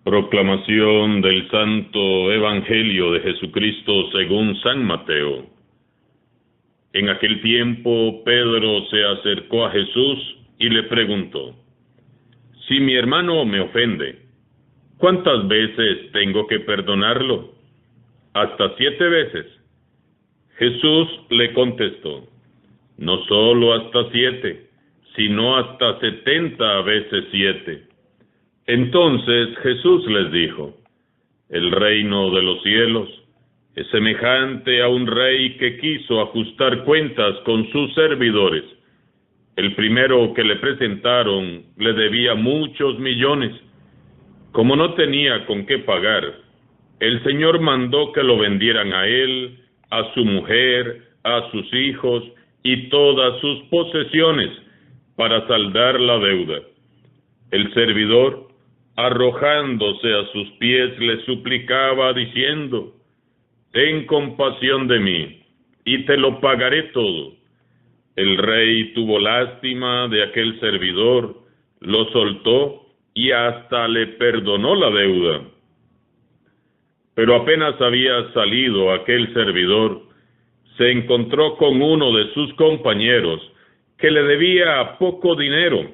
Proclamación del Santo Evangelio de Jesucristo según San Mateo. En aquel tiempo Pedro se acercó a Jesús y le preguntó: Si mi hermano me ofende, ¿cuántas veces tengo que perdonarlo? ¿Hasta 7 veces? Jesús le contestó: No solo hasta 7, sino hasta 70 veces 7. Entonces Jesús les dijo: El reino de los cielos es semejante a un rey que quiso ajustar cuentas con sus servidores. El primero que le presentaron le debía muchos millones. Como no tenía con qué pagar, el Señor mandó que lo vendieran a él, a su mujer, a sus hijos y todas sus posesiones para saldar la deuda. El servidor, arrojándose a sus pies, le suplicaba diciendo: Ten compasión de mí, y te lo pagaré todo. El rey tuvo lástima de aquel servidor, lo soltó y hasta le perdonó la deuda. Pero apenas había salido aquel servidor, se encontró con uno de sus compañeros que le debía poco dinero.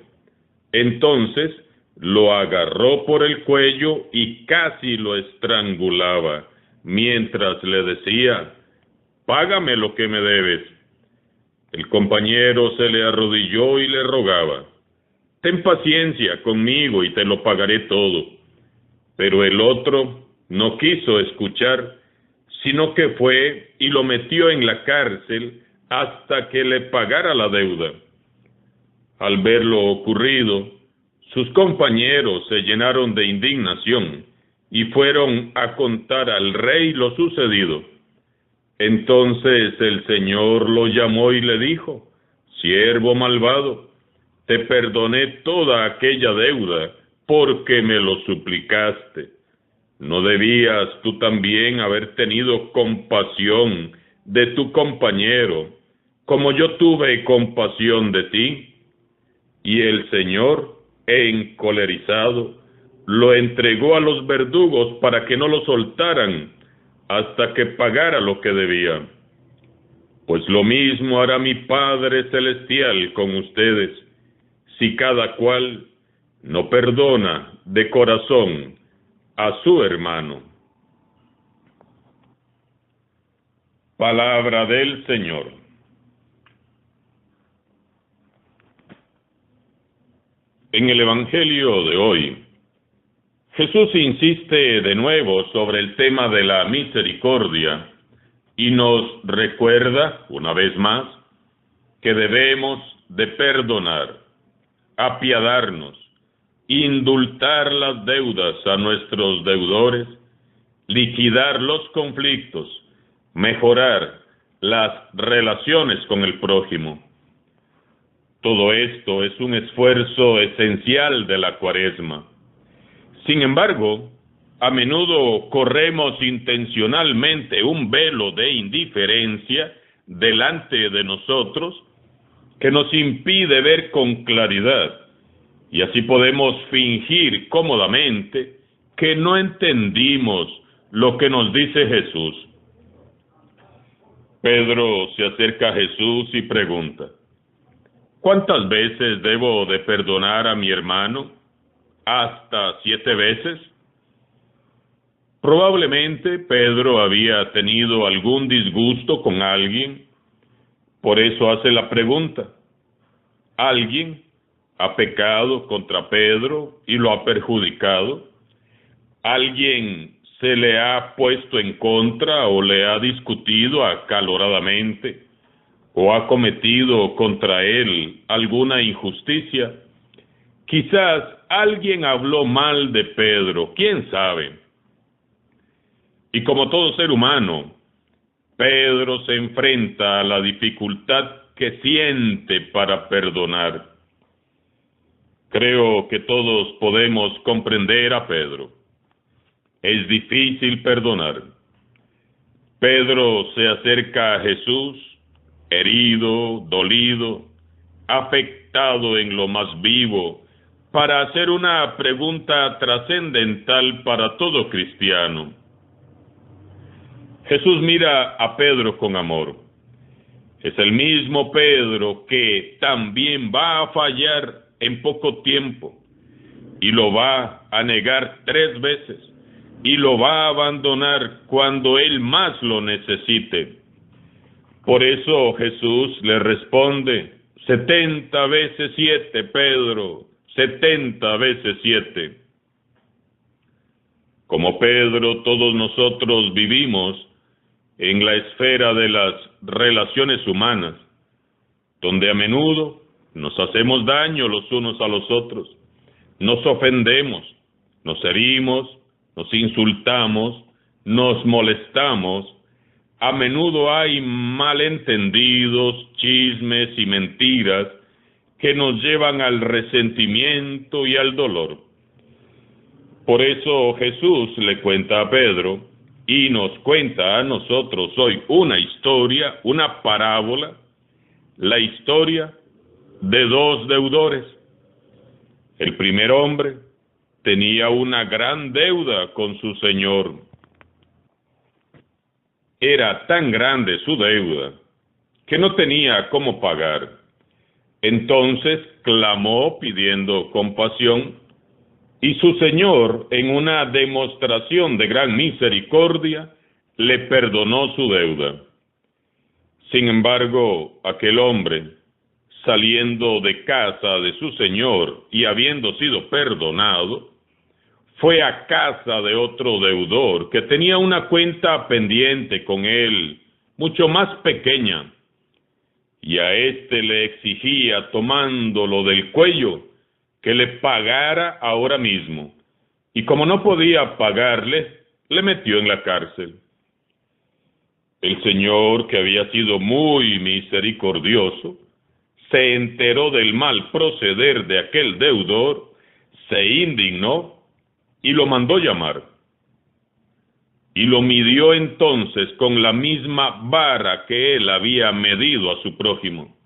Entonces lo agarró por el cuello y casi lo estrangulaba, mientras le decía: Págame lo que me debes. El compañero se le arrodilló y le rogaba: Ten paciencia conmigo y te lo pagaré todo. Pero el otro no quiso escuchar, sino que fue y lo metió en la cárcel hasta que le pagara la deuda. Al ver lo ocurrido, sus compañeros se llenaron de indignación y fueron a contar al rey lo sucedido. Entonces el Señor lo llamó y le dijo: Siervo malvado, te perdoné toda aquella deuda porque me lo suplicaste. ¿No debías tú también haber tenido compasión de tu compañero, como yo tuve compasión de ti? Y el Señor, encolerizado, lo entregó a los verdugos para que no lo soltaran hasta que pagara lo que debía. Pues lo mismo hará mi Padre Celestial con ustedes, si cada cual no perdona de corazón a su hermano. Palabra del Señor. En el Evangelio de hoy, Jesús insiste de nuevo sobre el tema de la misericordia y nos recuerda, una vez más, que debemos de perdonar, apiadarnos, indultar las deudas a nuestros deudores, liquidar los conflictos, mejorar las relaciones con el prójimo. Todo esto es un esfuerzo esencial de la Cuaresma. Sin embargo, a menudo corremos intencionalmente un velo de indiferencia delante de nosotros que nos impide ver con claridad, y así podemos fingir cómodamente que no entendimos lo que nos dice Jesús. Pedro se acerca a Jesús y pregunta: ¿Cuántas veces debo de perdonar a mi hermano? ¿Hasta 7 veces? Probablemente Pedro había tenido algún disgusto con alguien, por eso hace la pregunta. ¿Alguien ha pecado contra Pedro y lo ha perjudicado? ¿Alguien se le ha puesto en contra o le ha discutido acaloradamente o ha cometido contra él alguna injusticia? Quizás alguien habló mal de Pedro, quién sabe. Y como todo ser humano, Pedro se enfrenta a la dificultad que siente para perdonar. Creo que todos podemos comprender a Pedro. Es difícil perdonar. Pedro se acerca a Jesús, herido, dolido, afectado en lo más vivo para hacer una pregunta trascendental para todo cristiano. Jesús mira a Pedro con amor. Es el mismo Pedro que también va a fallar en poco tiempo y lo va a negar 3 veces y lo va a abandonar cuando él más lo necesite. Por eso Jesús le responde: 70 veces 7, Pedro, 70 veces 7. Como Pedro, todos nosotros vivimos en la esfera de las relaciones humanas, donde a menudo nos hacemos daño los unos a los otros, nos ofendemos, nos herimos, nos insultamos, nos molestamos. A menudo hay malentendidos, chismes y mentiras que nos llevan al resentimiento y al dolor. Por eso Jesús le cuenta a Pedro y nos cuenta a nosotros hoy una historia, una parábola, la historia de 2 deudores. El primer hombre tenía una gran deuda con su señor. Era tan grande su deuda que no tenía cómo pagar. Entonces clamó pidiendo compasión y su señor, en una demostración de gran misericordia, le perdonó su deuda. Sin embargo, aquel hombre, saliendo de casa de su señor y habiendo sido perdonado, fue a casa de otro deudor que tenía una cuenta pendiente con él, mucho más pequeña, y a éste le exigía, tomándolo del cuello, que le pagara ahora mismo, y como no podía pagarle, le metió en la cárcel. El Señor, que había sido muy misericordioso, se enteró del mal proceder de aquel deudor, se indignó y lo mandó llamar. Y lo midió entonces con la misma vara que él había medido a su prójimo.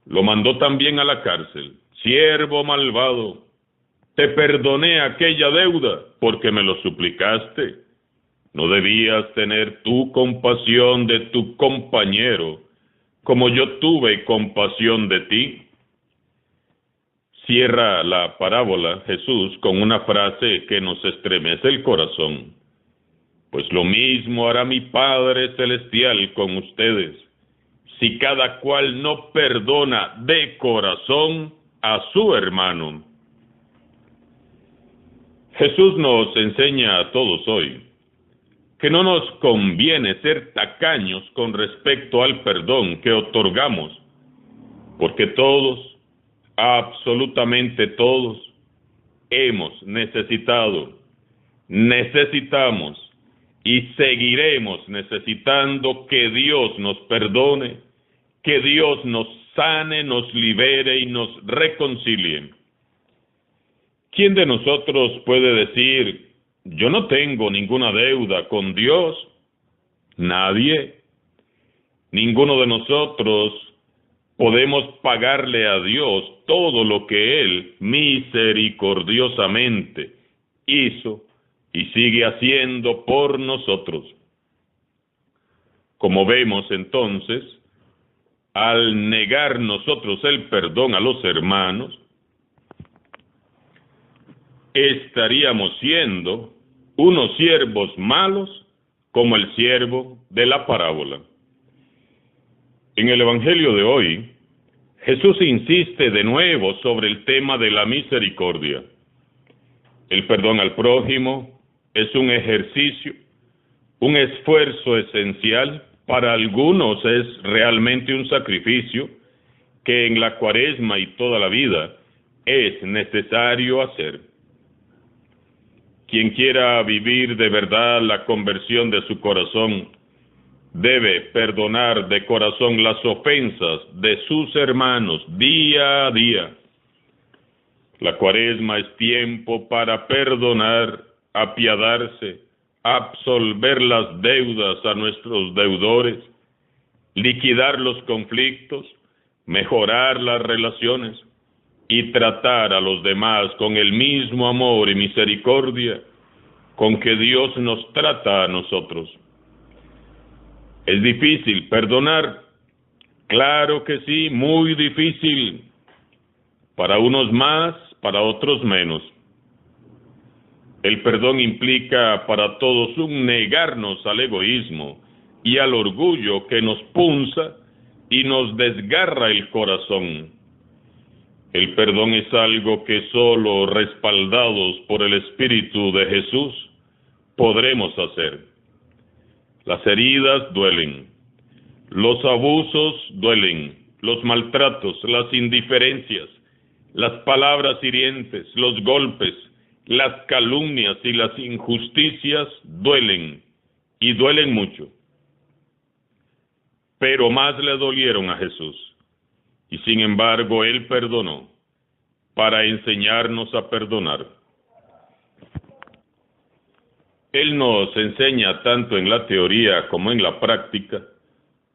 Lo mandó también a la cárcel. Siervo malvado, te perdoné aquella deuda porque me lo suplicaste. ¿No debías tener tú compasión de tu compañero como yo tuve compasión de ti? Cierra la parábola Jesús con una frase que nos estremece el corazón. Pues lo mismo hará mi Padre Celestial con ustedes, si cada cual no perdona de corazón a su hermano. Jesús nos enseña a todos hoy que no nos conviene ser tacaños con respecto al perdón que otorgamos, porque todos, absolutamente todos, hemos necesitamos y seguiremos necesitando que Dios nos perdone, que Dios nos sane, nos libere y nos reconcilie. ¿Quién de nosotros puede decir: yo no tengo ninguna deuda con Dios? Nadie. Ninguno de nosotros podemos pagarle a Dios todo lo que Él misericordiosamente hizo y sigue haciendo por nosotros. Como vemos entonces, al negar nosotros el perdón a los hermanos, estaríamos siendo unos siervos malos como el siervo de la parábola. En el Evangelio de hoy, Jesús insiste de nuevo sobre el tema de la misericordia. El perdón al prójimo es un ejercicio, un esfuerzo esencial. Para algunos es realmente un sacrificio que en la Cuaresma y toda la vida es necesario hacer. Quien quiera vivir de verdad la conversión de su corazón debe perdonar de corazón las ofensas de sus hermanos día a día. La Cuaresma es tiempo para perdonar, apiadarse, absolver las deudas a nuestros deudores, liquidar los conflictos, mejorar las relaciones y tratar a los demás con el mismo amor y misericordia con que Dios nos trata a nosotros. ¿Es difícil perdonar? Claro que sí, muy difícil. Para unos más, para otros menos. El perdón implica para todos un negarnos al egoísmo y al orgullo que nos punza y nos desgarra el corazón. El perdón es algo que solo respaldados por el Espíritu de Jesús podremos hacer. Las heridas duelen, los abusos duelen, los maltratos, las indiferencias, las palabras hirientes, los golpes, las calumnias y las injusticias duelen, y duelen mucho. Pero más le dolieron a Jesús, y sin embargo Él perdonó, para enseñarnos a perdonar. Él nos enseña tanto en la teoría como en la práctica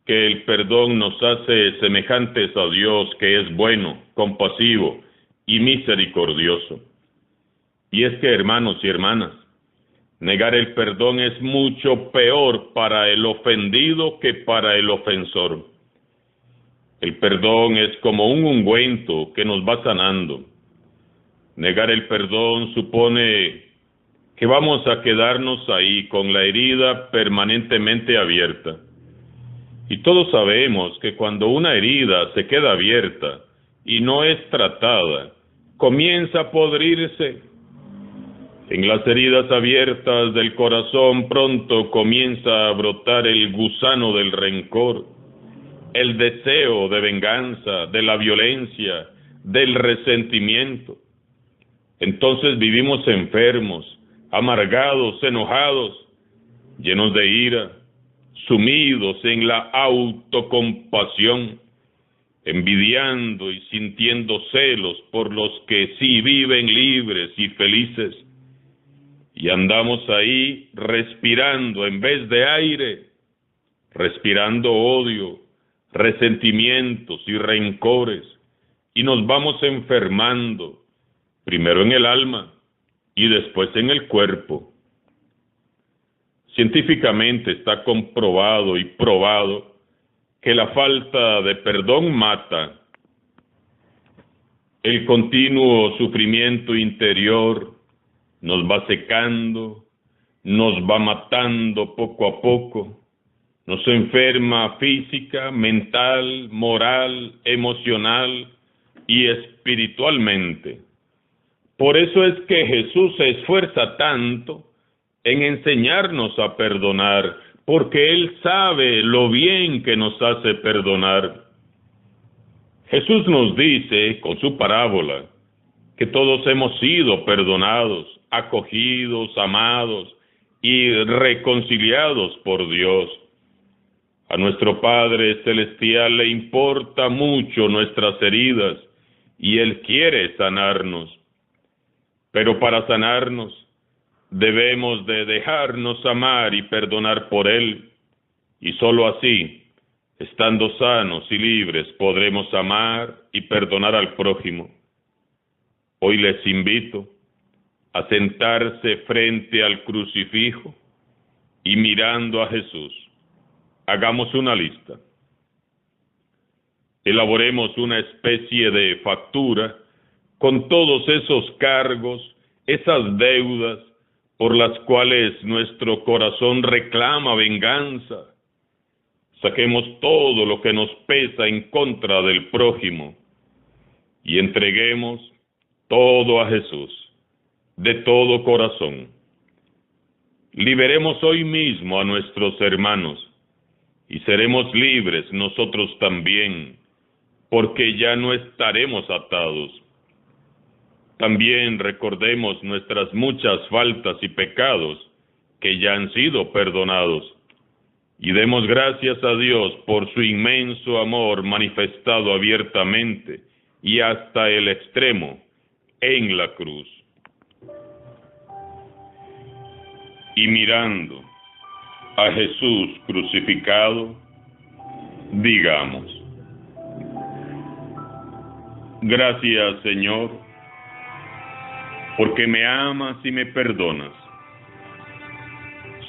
que el perdón nos hace semejantes a Dios, que es bueno, compasivo y misericordioso. Y es que, hermanos y hermanas, negar el perdón es mucho peor para el ofendido que para el ofensor. El perdón es como un ungüento que nos va sanando. Negar el perdón supone que vamos a quedarnos ahí con la herida permanentemente abierta. Y todos sabemos que cuando una herida se queda abierta y no es tratada, comienza a podrirse. En las heridas abiertas del corazón pronto comienza a brotar el gusano del rencor, el deseo de venganza, de la violencia, del resentimiento. Entonces vivimos enfermos, amargados, enojados, llenos de ira, sumidos en la autocompasión, envidiando y sintiendo celos por los que sí viven libres y felices. Y andamos ahí respirando en vez de aire, respirando odio, resentimientos y rencores, y nos vamos enfermando, primero en el alma y después en el cuerpo. Científicamente está comprobado y probado que la falta de perdón mata. El continuo sufrimiento interior nos va secando, nos va matando poco a poco, nos enferma física, mental, moral, emocional y espiritualmente. Por eso es que Jesús se esfuerza tanto en enseñarnos a perdonar, porque Él sabe lo bien que nos hace perdonar. Jesús nos dice, con su parábola, que todos hemos sido perdonados, acogidos, amados y reconciliados por Dios. A nuestro Padre Celestial le importa mucho nuestras heridas y Él quiere sanarnos. Pero para sanarnos, debemos de dejarnos amar y perdonar por Él, y sólo así, estando sanos y libres, podremos amar y perdonar al prójimo. Hoy les invito a sentarse frente al crucifijo y mirando a Jesús, hagamos una lista. Elaboremos una especie de factura con todos esos cargos, esas deudas por las cuales nuestro corazón reclama venganza. Saquemos todo lo que nos pesa en contra del prójimo y entreguemos todo a Jesús, de todo corazón. Liberemos hoy mismo a nuestros hermanos y seremos libres nosotros también, porque ya no estaremos atados. También recordemos nuestras muchas faltas y pecados que ya han sido perdonados y demos gracias a Dios por su inmenso amor manifestado abiertamente y hasta el extremo en la cruz. Y mirando a Jesús crucificado, digamos: Gracias, Señor, porque me amas y me perdonas.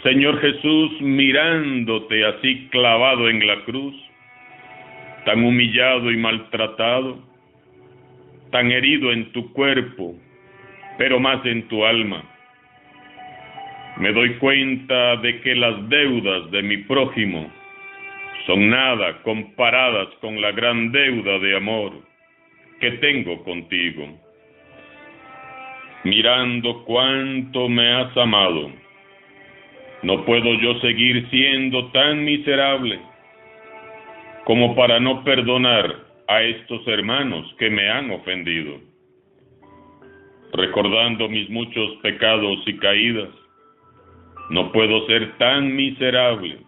Señor Jesús, mirándote así clavado en la cruz, tan humillado y maltratado, tan herido en tu cuerpo, pero más en tu alma, me doy cuenta de que las deudas de mi prójimo son nada comparadas con la gran deuda de amor que tengo contigo. Mirando cuánto me has amado, no puedo yo seguir siendo tan miserable como para no perdonar a estos hermanos que me han ofendido. Recordando mis muchos pecados y caídas, no puedo ser tan miserable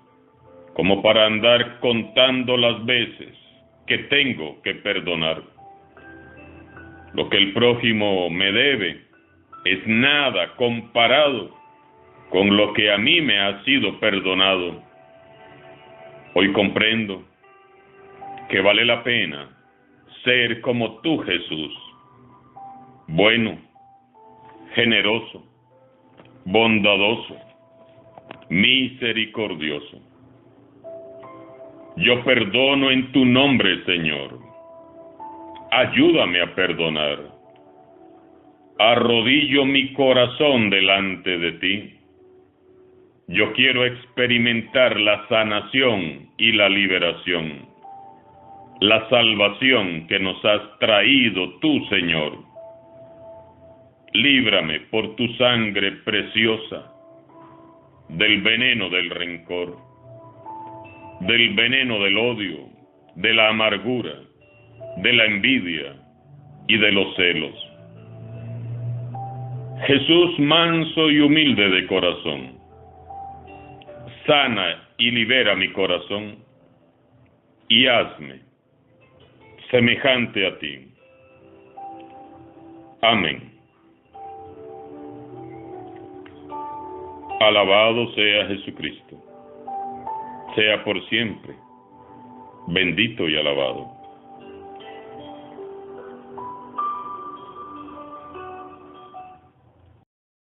como para andar contando las veces que tengo que perdonar. Lo que el prójimo me debe es nada comparado con lo que a mí me ha sido perdonado. Hoy comprendo que vale la pena ser como tú, Jesús, bueno, generoso, bondadoso, misericordioso. Yo perdono en tu nombre, Señor. Ayúdame a perdonar. Arrodillo mi corazón delante de ti. Yo quiero experimentar la sanación y la liberación, la salvación que nos has traído tú, Señor. Líbrame por tu sangre preciosa del veneno del rencor, del veneno del odio, de la amargura, de la envidia y de los celos. Jesús manso y humilde de corazón, sana y libera mi corazón y hazme semejante a ti. Amén. Alabado sea Jesucristo, sea por siempre bendito y alabado.